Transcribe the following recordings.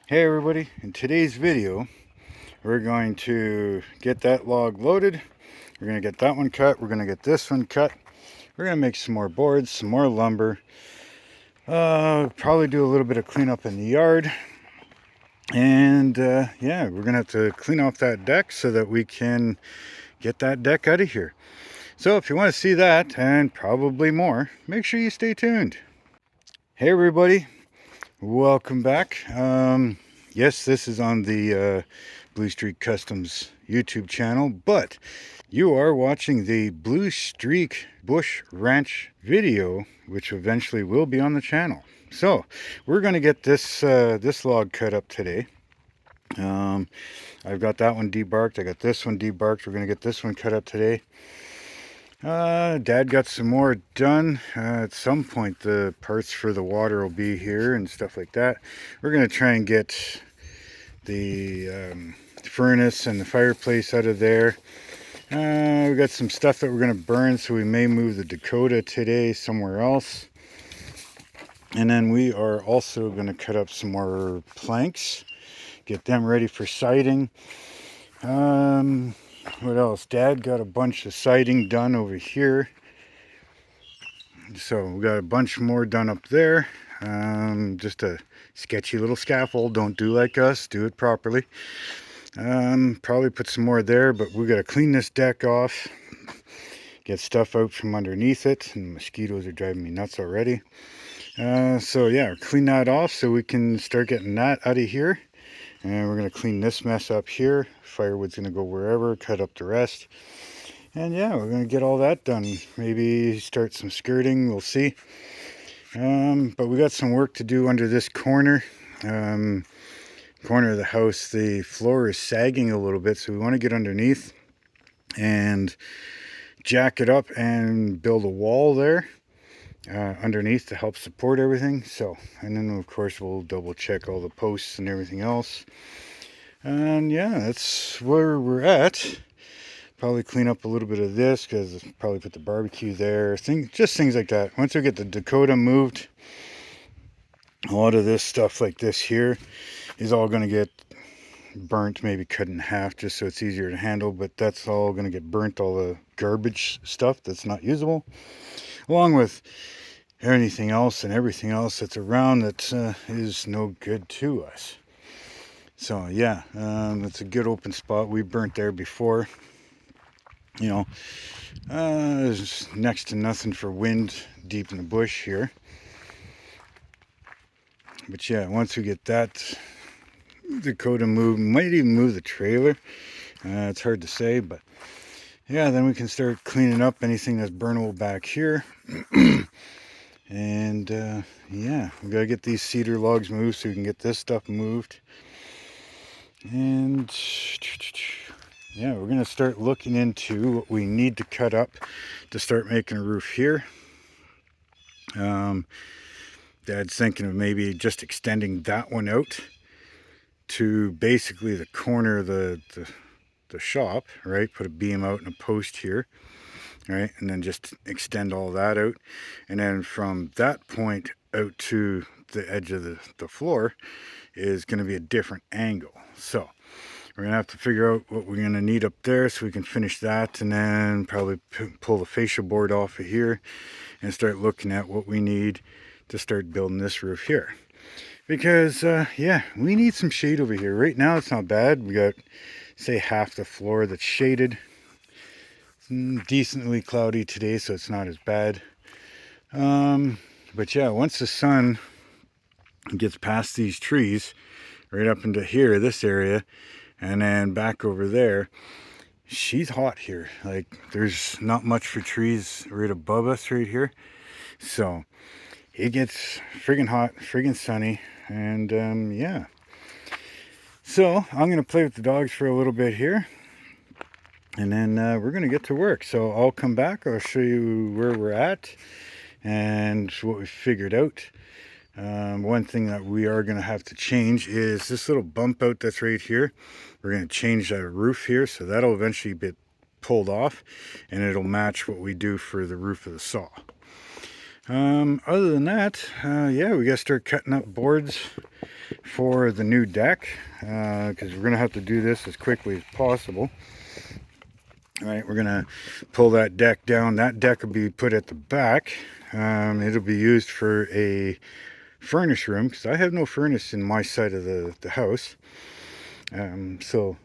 Hey everybody, in today's video we're going to get that log loaded. We're going to get that one cut, we're going to get this one cut. We're going to make some more boards, some more lumber. Probably do a little bit of cleanup in the yard. And yeah, we're going to have to clean off that deck so that we can get that deck out of here. So if you want to see that and probably more, make sure you stay tuned. Hey everybody, welcome back. Yes, this is on the Bluestreek Customs YouTube channel, but you are watching the Bluestreek Bush Ranch video, which eventually will be on the channel. So we're going to get this this log cut up today. I've got that one debarked. I got this one debarked. We're going to get this one cut up today. Dad got some more done. At some point the parts for the water will be here and stuff like that. We're going to try and get the furnace and the fireplace out of there. We got some stuff that we're going to burn, so we may move the Dakota today somewhere else. And then we are also going to cut up some more planks, get them ready for siding. What else? Dad got a bunch of siding done over here. So we got a bunch more done up there. Just a sketchy little scaffold. Don't do like us, do it properly. Probably put some more there, but we got to clean this deck off, get stuff out from underneath it, and mosquitoes are driving me nuts already. So yeah, clean that off so we can start getting that out of here. And we're going to clean this mess up here. Firewood's going to go wherever, cut up the rest. And yeah, we're going to get all that done. Maybe start some skirting, we'll see. But we got some work to do under this corner. Corner of the house, the floor is sagging a little bit, so we want to get underneath and jack it up and build a wall there underneath to help support everything. So, and then of course we'll double check all the posts and everything else. And yeah, that's where we're at. Probably clean up a little bit of this, because probably put the barbecue there. Just things like that. Once we get the Dakota moved, a lot of this stuff like this here is all going to get burnt, maybe cut in half just so it's easier to handle. But that's all going to get burnt, all the garbage stuff that's not usable, along with anything else and everything else that's around that is no good to us. So yeah, it's a good open spot. We burnt there before. You know, there's next to nothing for wind deep in the bush here. But yeah, once we get that Dakota moved, might even move the trailer. It's hard to say, but yeah, then we can start cleaning up anything that's burnable back here. And yeah, we gotta get these cedar logs moved so we can get this stuff moved. And yeah, we're gonna start looking into what we need to cut up to start making a roof here. Dad's thinking of maybe just extending that one out to basically the corner of the shop, right? Put a beam out and a post here, right? And then just extend all that out. And then from that point out to the edge of the floor is going to be a different angle. So we're going to have to figure out what we're going to need up there so we can finish that, and then probably pull the fascia board off of here and start looking at what we need to start building this roof here. Because yeah, we need some shade over here. Right now it's not bad. We got, say, half the floor that's shaded. It's decently cloudy today, so it's not as bad. But yeah, once the sun gets past these trees, right up into here, this area, and then back over there, she's hot here. Like, there's not much for trees right above us right here. So it gets friggin' hot, friggin' sunny, and yeah. So I'm gonna play with the dogs for a little bit here, and then we're gonna get to work. So I'll come back, I'll show you where we're at and what we figured out. One thing that we are going to have to change is this little bump out that's right here. We're going to change that roof here, so that'll eventually be pulled off, and it'll match what we do for the roof of the saw. Other than that, yeah, we got to start cutting up boards for the new deck, because we're going to have to do this as quickly as possible. All right, we're going to pull that deck down. That deck will be put at the back. It'll be used for a furnace room, because I have no furnace in my side of the house. So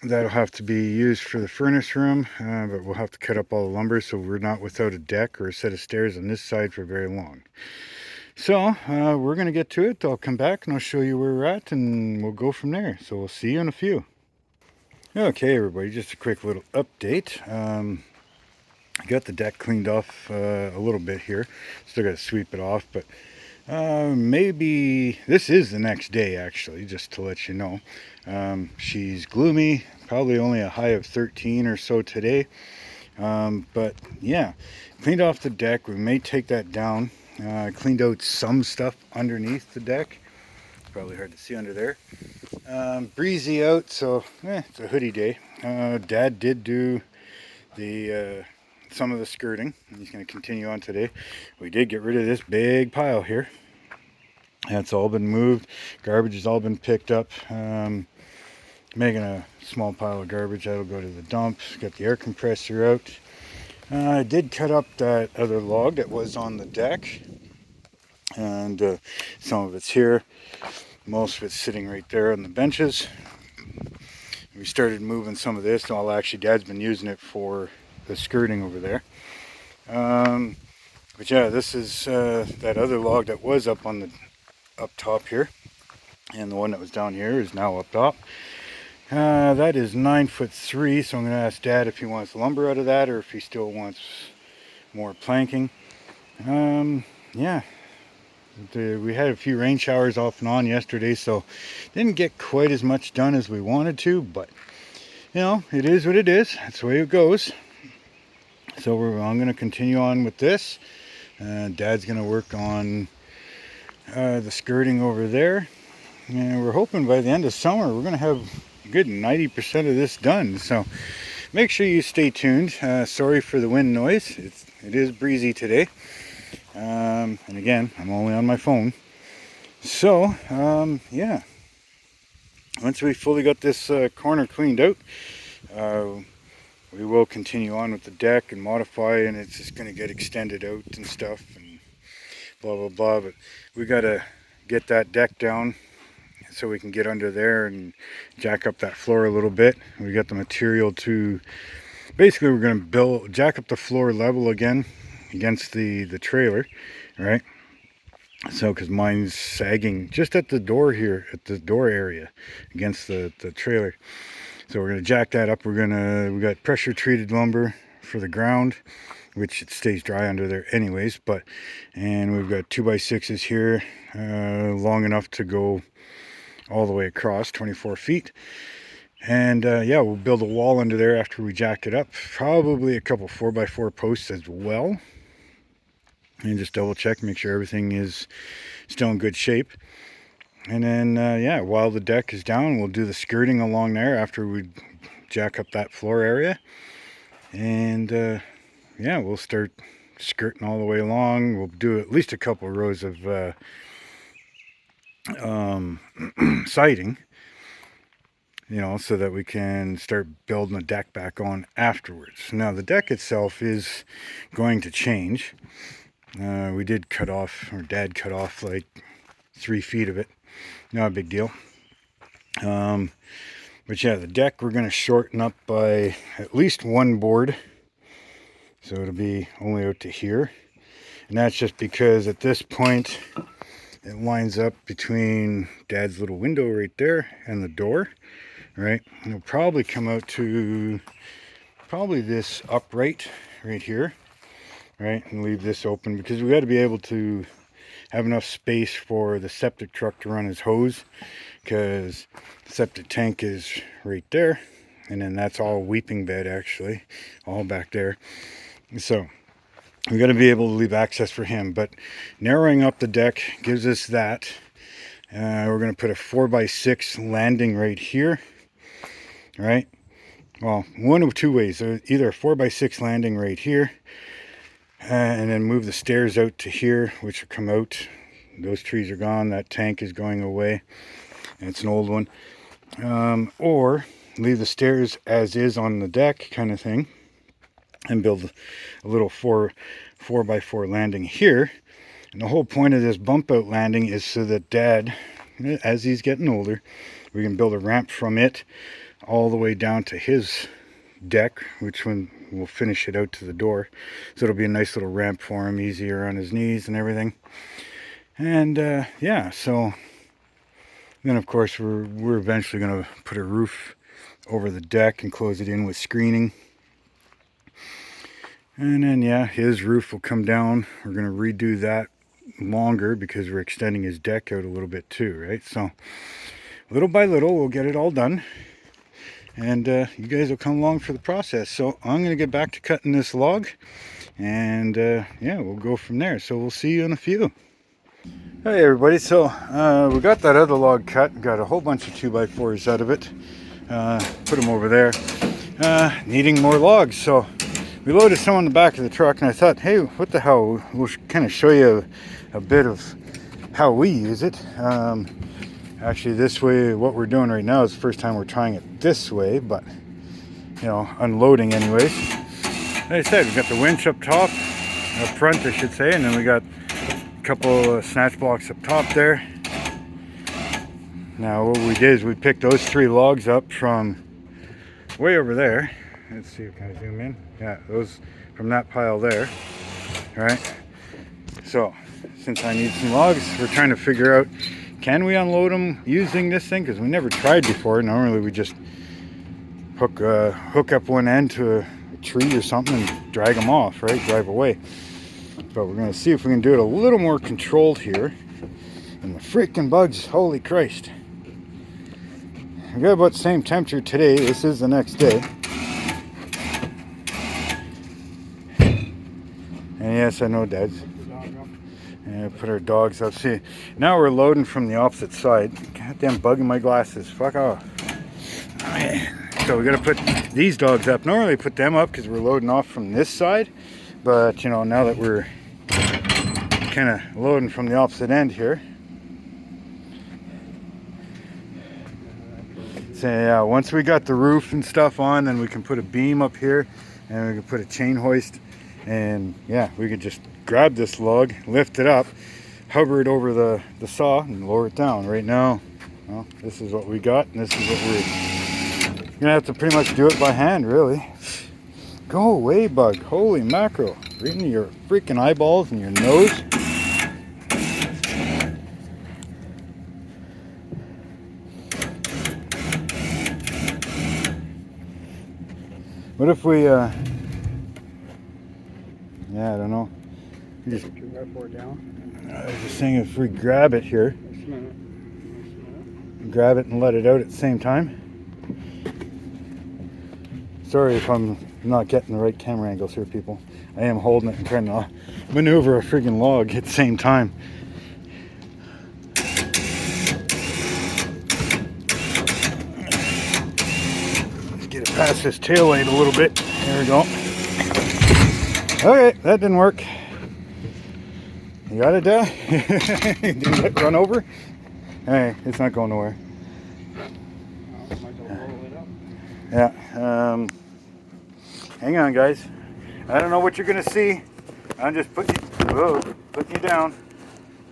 that'll have to be used for the furnace room, but we'll have to cut up all the lumber so we're not without a deck or a set of stairs on this side for very long. So we're going to get to it. I'll come back and I'll show you where we're at, and we'll go from there. So we'll see you in a few. Okay, everybody, just a quick little update. I got the deck cleaned off a little bit here. Still got to sweep it off, but maybe this is the next day, actually, just to let you know. She's gloomy, probably only a high of 13 or so today. But yeah, cleaned off the deck. We may take that down. Cleaned out some stuff underneath the deck. Probably hard to see under there. Breezy out, so it's a hoodie day. Dad did do the some of the skirting. He's going to continue on today. We did get rid of this big pile here. That's all been moved. Garbage has all been picked up. Making a small pile of garbage. That'll go to the dump. Got the air compressor out. I did cut up that other log that was on the deck. And some of it's here. Most of it's sitting right there on the benches. We started moving some of this. Well, actually, Dad's been using it for the skirting over there. But yeah, this is that other log that was up top here, and the one that was down here is now up top. That is 9'3", so I'm going to ask Dad if he wants lumber out of that or if he still wants more planking. Yeah. We had a few rain showers off and on yesterday, so didn't get quite as much done as we wanted to, but you know, it is what it is. That's the way it goes. So I'm going to continue on with this. Dad's going to work on the skirting over there, and we're hoping by the end of summer we're going to have a good 90% of this done. So make sure you stay tuned. Sorry for the wind noise. It is breezy today. And again, I'm only on my phone. So, yeah. Once we fully got this corner cleaned out, we will continue on with the deck and modify, and it's just going to get extended out and stuff and blah, blah, blah. But we got to get that deck down so we can get under there and jack up that floor a little bit. We got the material to, basically we're going to jack up the floor level again against the trailer, right? So because mine's sagging just at the door here, at the door area against the trailer. So we're going to jack that up. We got pressure treated lumber for the ground, which it stays dry under there anyways, and we've got 2x6s here, long enough to go all the way across, 24 feet. And yeah, we'll build a wall under there after we jack it up. Probably a couple 4x4 posts as well. And just double check, make sure everything is still in good shape. And then, yeah, while the deck is down, we'll do the skirting along there after we jack up that floor area. And, yeah, we'll start skirting all the way along. We'll do at least a couple rows of siding, you know, so that we can start building the deck back on afterwards. Now, the deck itself is going to change. We did cut off, or Dad cut off like 3 feet of it. Not a big deal. But yeah, the deck we're going to shorten up by at least one board. So it'll be only out to here. And that's just because at this point it lines up between Dad's little window right there and the door, right? And it'll probably come out to probably this upright right here, right? And leave this open because we got to be able to have enough space for the septic truck to run his hose, because the septic tank is right there, and then that's all weeping bed actually, all back there. So we got to be able to leave access for him, but narrowing up the deck gives us that. We're going to put a 4x6 landing right here, right? Well, one of two ways. Either a 4x6 landing right here, and then move the stairs out to here, which will come out those trees are gone. That tank is going away. It's an old one. Or leave the stairs as is on the deck kind of thing, and build a little 4x4 landing here. And the whole point of this bump out landing is so that Dad, as he's getting older, we can build a ramp from it all the way down to his deck, which one we'll finish it out to the door. So it'll be a nice little ramp for him, easier on his knees and everything. And yeah, so then of course we're eventually going to put a roof over the deck and close it in with screening. And then yeah, his roof will come down. We're going to redo that longer because we're extending his deck out a little bit too, right? So little by little we'll get it all done, and you guys will come along for the process. So I'm going to get back to cutting this log, and yeah, we'll go from there. So we'll see you in a few. Hey everybody, so we got that other log cut, got a whole bunch of 2x4s out of it, put them over there, needing more logs. So we loaded some on the back of the truck, and I thought, hey, what the hell, we'll kind of show you a bit of how we use it. Actually, this way, what we're doing right now is the first time we're trying it this way, but you know, unloading anyways. Like I said, we got the winch up top, up front I should say, and then we got a couple of snatch blocks up top there. Now what we did is we picked those 3 logs up from way over there. Let's see if I can zoom in. Yeah, those from that pile there. All right. So since I need some logs, we're trying to figure out, can we unload them using this thing? Because we never tried before. Normally we just hook up one end to a tree or something and drag them off, right? Drive away. But we're going to see if we can do it a little more controlled here. And the freaking bugs, holy Christ. We got about the same temperature today. This is the next day. And yes, I know, Dad's. And put our dogs up. See, now we're loading from the opposite side. Goddamn bug in my glasses. Fuck off. So we got to put these dogs up. Normally put them up because we're loading off from this side. But, you know, now that we're kind of loading from the opposite end here. So yeah, once we got the roof and stuff on, then we can put a beam up here. And we can put a chain hoist. And yeah, we could just grab this log, lift it up, hover it over the saw, and lower it down. Right now, well, this is what we got, and this is what we're gonna have to pretty much do it by hand, really. Go away, bug. Holy mackerel. Right into your freaking eyeballs and your nose. What if we, yeah, I don't know. Just, I was just saying, if we grab it here, grab it and let it out at the same time. Sorry if I'm not getting the right camera angles here, people. I am holding it and trying to maneuver a friggin' log at the same time. Let's get it past this tail light a little bit. There we go. Okay, that didn't work. You got it, Dad? Didn't get run over? Hey, it's not going nowhere. Yeah. Hang on, guys. I don't know what you're gonna see. I'm just putting you down.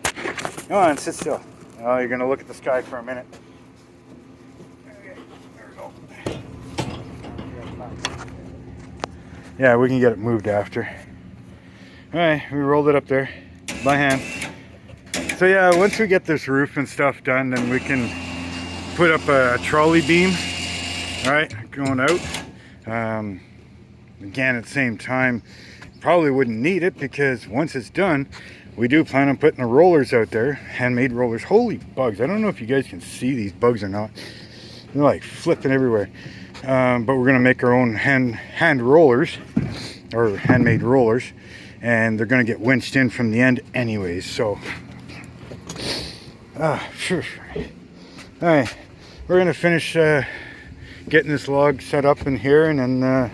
Come on, sit still. Oh, you're gonna look at the sky for a minute. Okay, there we go. Yeah, we can get it moved after. All right, we rolled it up there by hand. So yeah, once we get this roof and stuff done, then we can put up a trolley beam, all right, going out. Again, at the same time, probably wouldn't need it because once it's done, we do plan on putting the rollers out there, handmade rollers. Holy bugs, I don't know if you guys can see these bugs or not. They're like flipping everywhere. But we're gonna make our own hand rollers, or handmade rollers, and they're gonna get winched in from the end anyways. So sure. All right, we're gonna finish getting this log set up in here, and then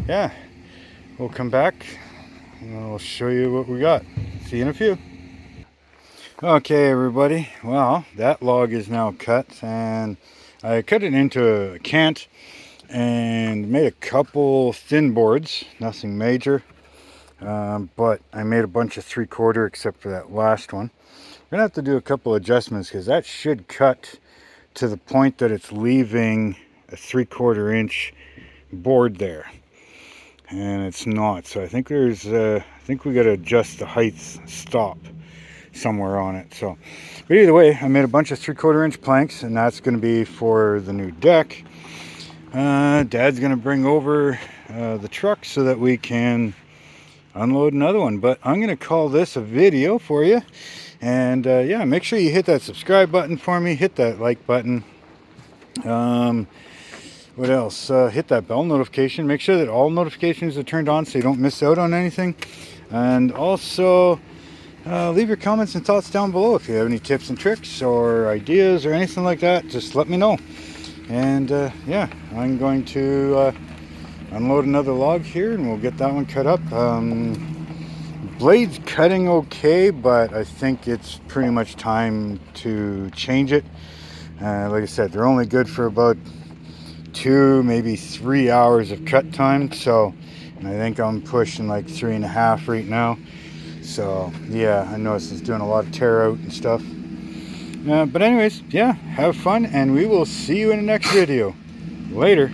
yeah, we'll come back and I'll show you what we got. See you in a few. Okay, everybody, well, that log is now cut, and I cut it into a cant and made a couple thin boards, nothing major, but I made a bunch of 3/4 except for that last one. I'm gonna have to do a couple adjustments because that should cut to the point that it's leaving a 3/4 inch board there, and it's not. So I think I think we got to adjust the height stop somewhere on it. So, but either way, I made a bunch of 3/4 inch planks, and that's going to be for the new deck. Dad's going to bring over the truck so that we can unload another one. But I'm going to call this a video for you. And yeah, make sure you hit that subscribe button for me. Hit that like button. What else? Hit that bell notification. Make sure that all notifications are turned on so you don't miss out on anything. And also, leave your comments and thoughts down below. If you have any tips and tricks or ideas or anything like that, just let me know. And yeah, I'm going to unload another log here, and we'll get that one cut up. Blade's cutting okay, but I think it's pretty much time to change it. Like I said, they're only good for about 2, maybe 3 hours of cut time, so I think I'm pushing like 3.5 right now. So yeah, I noticed it's doing a lot of tear out and stuff. But anyways, yeah, have fun, and we will see you in the next video. Later.